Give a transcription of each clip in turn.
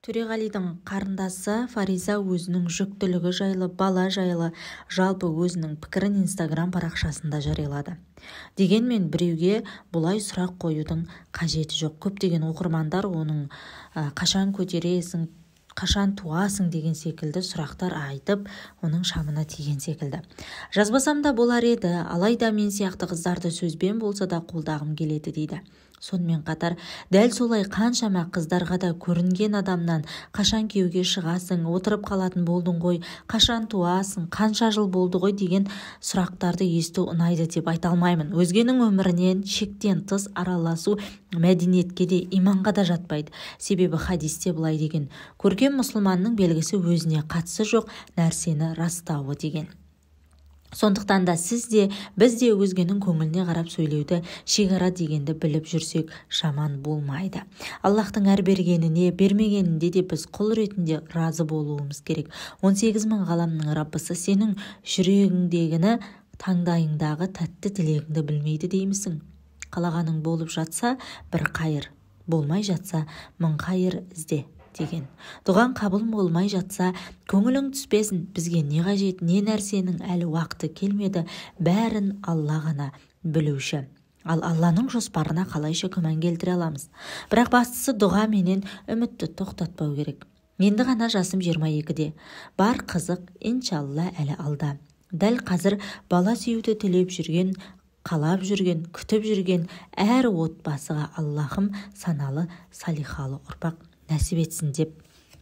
Төреғалидың қарындасы Фариза өзінің жүктілігі жайлы, бала жайлы жалпы өзінің пікірін Инстаграм парақшасында жариялады. Дегенмен біреуге бұлай сұрақ қоюдың қажеті жоқ. Көптеген оқырмандар оның қашан көтересің, қашан туасың деген секілді сұрақтар айтып, оның шамына тиген секілді. Жазбасам да болар еді, алайда мен сияқты қыздарды сөзбен болса да қолдағым келеді дейді. Сонымен қатар, дәл солай қаншама қыздарға да көрінген адамнан қашан күйеуге шығасың, отырып қалатын болдың ғой, қашан туасың, қанша жыл болды ғой деген сұрақтарды есту ұнайды деп айта алмаймын. Өзгенің өмірінен шектен тыс араласу мәдениетке де, иманға да жатпайды. Себебі хадисте былай деген: көркем мұсылманның белгісі өзіне қатысы жоқ нәрсені растауы деген. Сондықтан да сіз де, біз де өзгенің көңіліне қарап сөйлеуді, шекара дегенді біліп жүрсек жаман болмайды. Аллахтың әр бергеніне, бермегенінде де біз құл ретінде разы болуымыз керек. 18 000 ғаламның Раббысы сенің жүрегіңдегіні, таңдайыңдағы тәтті тілегіңді білмейді деймісің? Қалағаның болып жатса бір қайыр, болмай жатса 1000 қайыр ізде деген. Дұғаң қабыл болмай жатса көңілің түспесін, бізге не қажет, не нәрсенің әлі уақыты келмеді, бәрін Алла ғана білуші. Ал Алланың жоспарына қалайша күмән келтіре аламыз? Бірақ бастысы дұға менен үмітті тоқтатпау керек. Енді ғана жасым 22-де. Бар қызық, иншалла әлі алда. Дәл қазір бала сүюді тілеп жүрген, қалап жүрген, күтіп жүрген әр отбасыға Аллахым саналы, салихалы ұрпақ нәсіп етсін деп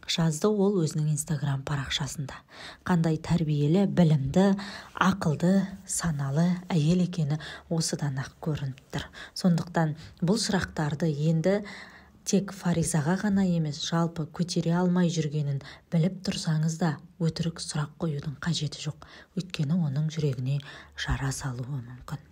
жазды ол өзінің Инстаграм парақшасында. Қандай тәрбиелі, білімді, ақылды, саналы әйел екені осыдан ақ көрініп тұр. Сондықтан бұл сұрақтарды енді тек Фаризаға ғана емес, жалпы көтере алмай жүргенін біліп тұрсаңыз да өтірік сұрақ қоюдың қажеті жоқ. Өйткені оның жүрегіне жара салуы мүмкін.